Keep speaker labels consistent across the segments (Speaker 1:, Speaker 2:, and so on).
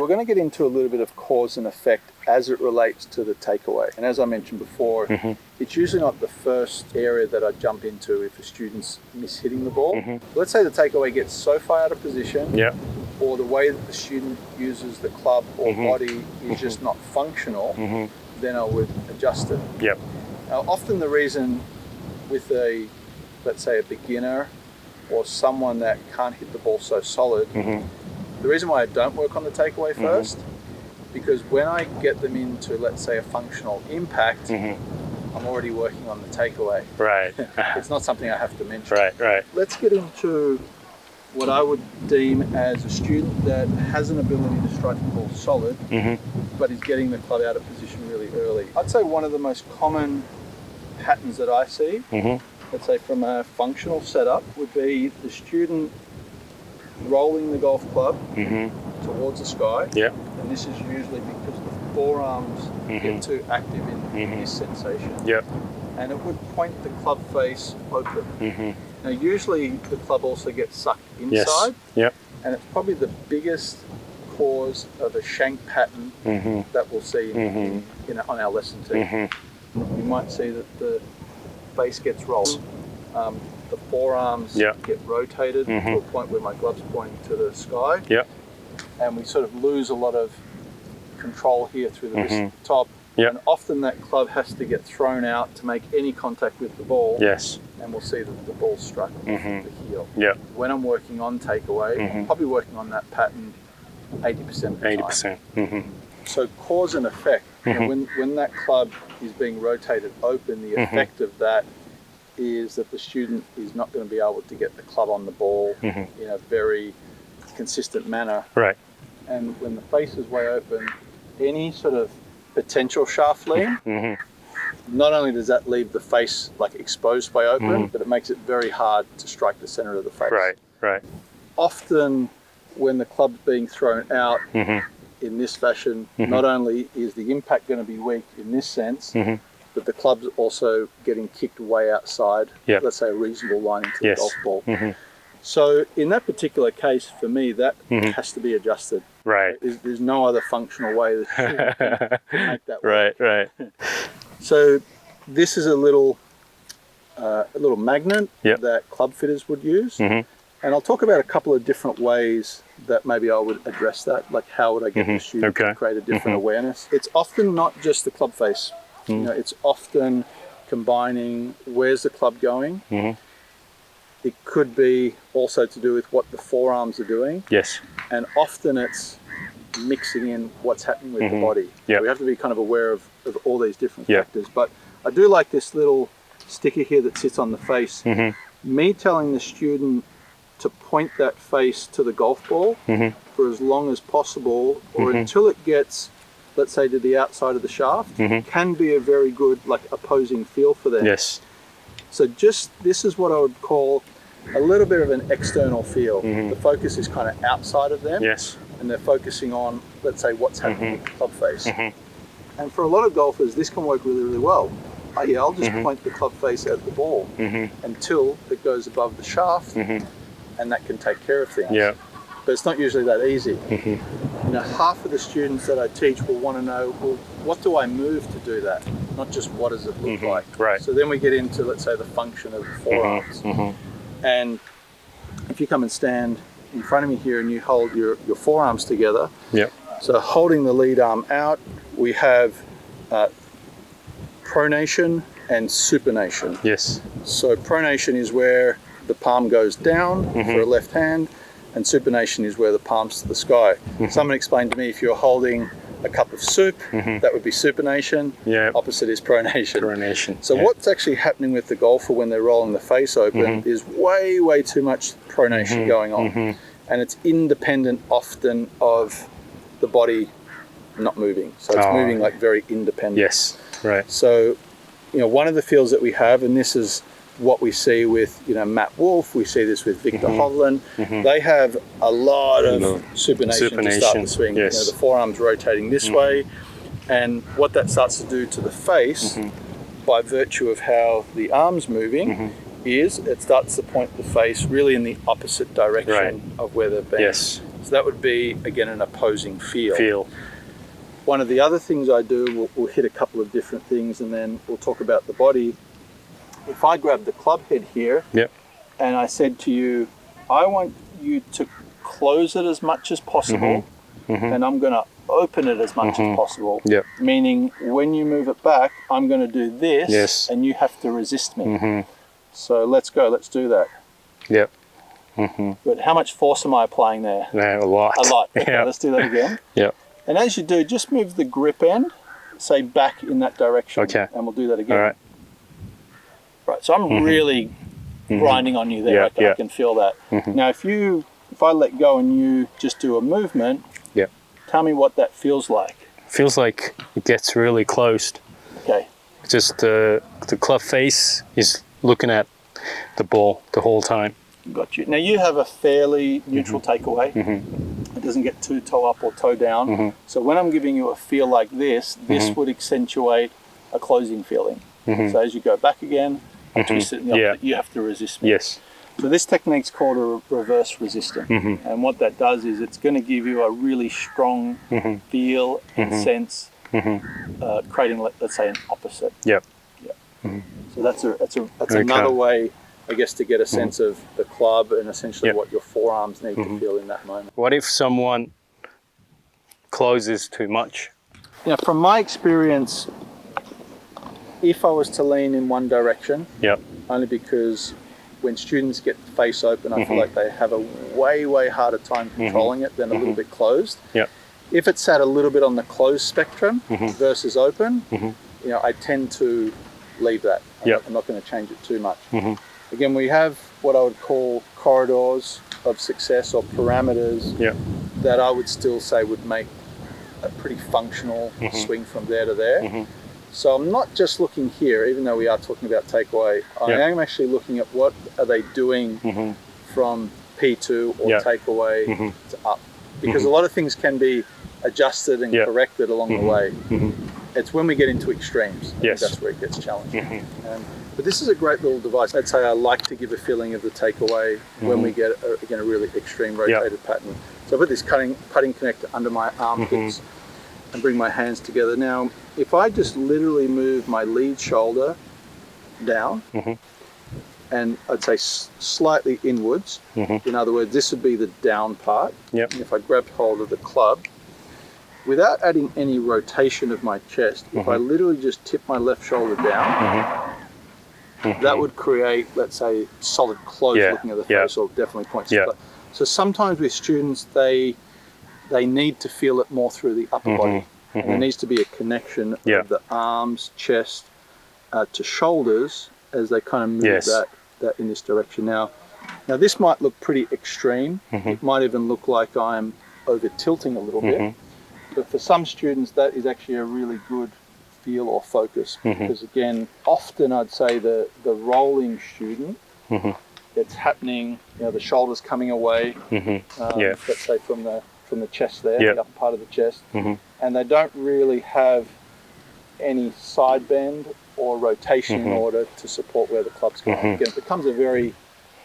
Speaker 1: we're going to get into a little bit of cause and effect as it relates to the takeaway. And as I mentioned before, it's usually not the first area that I jump into if a student's mishitting the ball. Let's say the takeaway gets so far out of position, or the way that the student uses the club or body is just not functional, then I would adjust it. Now, often the reason with let's say a beginner or someone that can't hit the ball so solid, the reason why I don't work on the takeaway first, because when I get them into, let's say, a functional impact, I'm already working on the takeaway.
Speaker 2: Right.
Speaker 1: It's not something I have to mention.
Speaker 2: Right.
Speaker 1: Let's get into what I would deem as a student that has an ability to strike the ball solid, but is getting the club out of position really early. I'd say one of the most common patterns that I see, let's say from a functional setup, would be the student rolling the golf club towards the sky. And this is usually because the forearms get too active in this sensation. And it would point the club face open. Now usually the club also gets sucked inside. And it's probably the biggest cause of a shank pattern that we'll see on our lesson team. You might see that the face gets rolled. The forearms get rotated to a point where my glove's pointing to the sky. And we sort of lose a lot of control here through the wrist top. And often that club has to get thrown out to make any contact with the ball. And we'll see that the ball's struck off the heel. When I'm working on takeaway, I'm probably working on that pattern 80% of the time. So cause and effect. You know, when that club is being rotated open, the effect of that is that the student is not going to be able to get the club on the ball in a very consistent manner. And when the face is way open, any sort of potential shaft lean, not only does that leave the face like exposed way open, but it makes it very hard to strike the center of the face. Often when the club's being thrown out in this fashion, not only is the impact going to be weak in this sense, but the club's also getting kicked way outside, let's say a reasonable line into the golf ball. So in that particular case, for me, that has to be adjusted. There's no other functional way that can make that work. So this is a little magnet that club fitters would use. And I'll talk about a couple of different ways that maybe I would address that, like how would I get the student to create a different awareness. It's often not just the club face. You know, it's often combining where's the club going. It could be also to do with what the forearms are doing. And often it's mixing in what's happening with the body. We have to be kind of aware of all these different factors. But I do like this little sticker here that sits on the face. Me telling the student to point that face to the golf ball for as long as possible, or until it gets, let's say, to the outside of the shaft, can be a very good like opposing feel for them. So this is what I would call a little bit of an external feel. The focus is kind of outside of them, and they're focusing on, let's say, what's happening with the club face. And for a lot of golfers, this can work really, really well. I'll just point the club face at the ball until it goes above the shaft, and that can take care of things. But it's not usually that easy. You know, half of the students that I teach will want to know, well, what do I move to do that? Not just what does it look like. So then we get into, let's say, the function of the forearms. And if you come and stand in front of me here and you hold your forearms together, so holding the lead arm out, we have pronation and supination. So pronation is where the palm goes down for a left hand, and supination is where the palm's to the sky. Someone explained to me, if you're holding a cup of soup, that would be supination. Opposite is pronation. So what's actually happening with the golfer when they're rolling the face open is way too much pronation going on, and it's independent often of the body not moving. So it's moving like very independent. So, you know, one of the feels that we have, and this is what we see with, you know, Matt Wolf, we see this with Victor Hovland, they have a lot of supination to start the swing. You know, the forearms rotating this way, and what that starts to do to the face by virtue of how the arm's moving is it starts to point the face really in the opposite direction of where they've been. So that would be, again, an opposing feel. One of the other things I do, we'll hit a couple of different things and then we'll talk about the body. If I grab the club head here and I said to you, I want you to close it as much as possible and I'm going to open it as much as possible. Meaning when you move it back, I'm going to do this and you have to resist me. So let's go, let's do that. But how much force am I applying there?
Speaker 2: A lot.
Speaker 1: A lot. Okay, let's do that again. And as you do, just move the grip end, say back in that direction. And we'll do that again. Right, so I'm really grinding on you there. I can feel that. Now if I let go and you just do a movement, tell me what that feels like.
Speaker 2: Feels like it gets really closed. Just the club face is looking at the ball the whole time.
Speaker 1: Got you. Now you have a fairly neutral takeaway. It doesn't get too toe up or toe down. So when I'm giving you a feel like this, this would accentuate a closing feeling. So as you go back again, I twist it in the opposite, you have to resist me. So this technique's called a reverse resistant. And what that does is it's going to give you a really strong feel and sense, creating, let's say, an opposite. So that's another way, I guess, to get a sense of the club and essentially what your forearms need to feel in that moment.
Speaker 2: What if someone closes too much?
Speaker 1: From my experience, if I was to lean in one direction, only because when students get the face open, I feel like they have a way harder time controlling it than a little bit closed. If it's sat a little bit on the closed spectrum versus open, I tend to leave that. I'm not going to change it too much. Again, we have what I would call corridors of success or parameters that I would still say would make a pretty functional swing from there to there. So I'm not just looking here, even though we are talking about takeaway, I am actually looking at what are they doing from P2 or takeaway to up. Because a lot of things can be adjusted and corrected along the way. It's when we get into extremes, that's where it gets challenging. But this is a great little device. I'd say I like to give a feeling of the takeaway when we get, again, a really extreme rotated pattern. So I put this putting connector under my armpits and bring my hands together. Now, if I just literally move my lead shoulder down, and I'd say slightly inwards, in other words, this would be the down part. And if I grabbed hold of the club, without adding any rotation of my chest, if I literally just tip my left shoulder down, that would create, let's say, solid close looking at the face, or definitely points to the club. So sometimes with students, they need to feel it more through the upper body. And there needs to be a connection of the arms, chest to shoulders as they kind of move that in this direction. Now this might look pretty extreme. It might even look like I'm over tilting a little bit. But for some students, that is actually a really good feel or focus. Because again, often I'd say the rolling student, it's happening, the shoulders coming away, let's say from the chest there, the upper part of the chest, and they don't really have any side bend or rotation in order to support where the club's going. Again, it becomes a very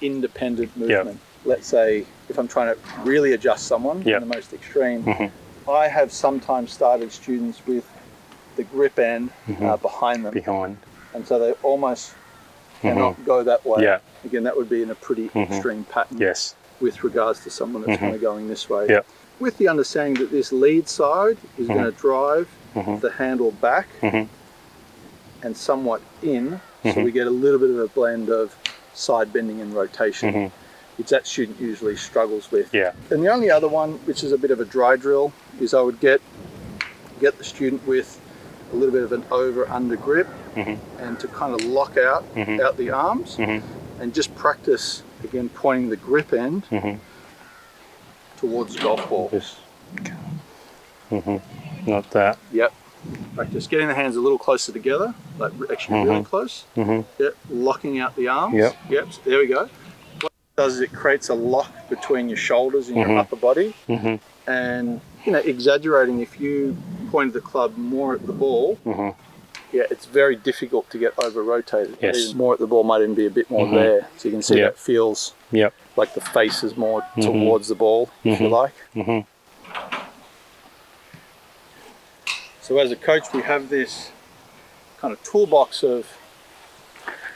Speaker 1: independent movement. Let's say if I'm trying to really adjust someone in the most extreme, I have sometimes started students with the grip end behind them. And so they almost cannot go that way. Again, that would be in a pretty extreme pattern with regards to someone that's kind of going this way. With the understanding that this lead side is going to drive the handle back and somewhat in, so we get a little bit of a blend of side bending and rotation, which that student usually struggles with. And the only other one, which is a bit of a dry drill, is I would get the student with a little bit of an over-under grip and to kind of lock out the arms and just practice, again, pointing the grip end towards the golf ball.
Speaker 2: Not that.
Speaker 1: Practice getting the hands a little closer together, like actually really close. Locking out the arms. There we go. What it does is it creates a lock between your shoulders and your upper body. And exaggerating, if you pointed the club more at the ball, Yeah, it's very difficult to get over rotated.
Speaker 2: Yes.
Speaker 1: Even more at the ball might even be a bit more there. So you can see that feels like the face is more towards the ball, if you like. So as a coach, we have this kind of toolbox of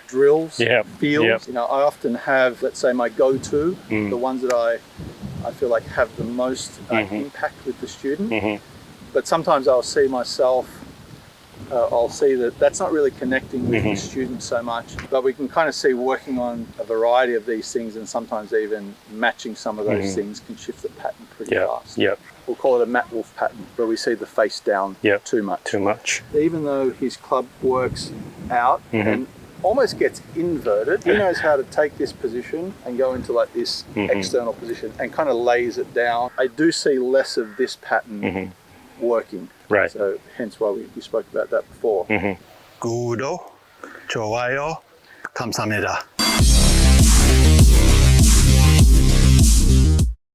Speaker 1: drills, feels. You know, I often have, let's say, my go-to, the ones that I feel like have the most impact with the student. But sometimes I'll see myself, I'll see that that's not really connecting with the student so much. But we can kind of see working on a variety of these things, and sometimes even matching some of those things can shift the pattern pretty fast. We'll call it a Matt Wolf pattern, where we see the face down too much. Even though his club works out and almost gets inverted, he knows how to take this position and go into like this external position and kind of lays it down. I do see less of this pattern working.
Speaker 2: Right.
Speaker 1: So hence why we spoke about that before.
Speaker 3: 구독, 좋아요, 감사합니다.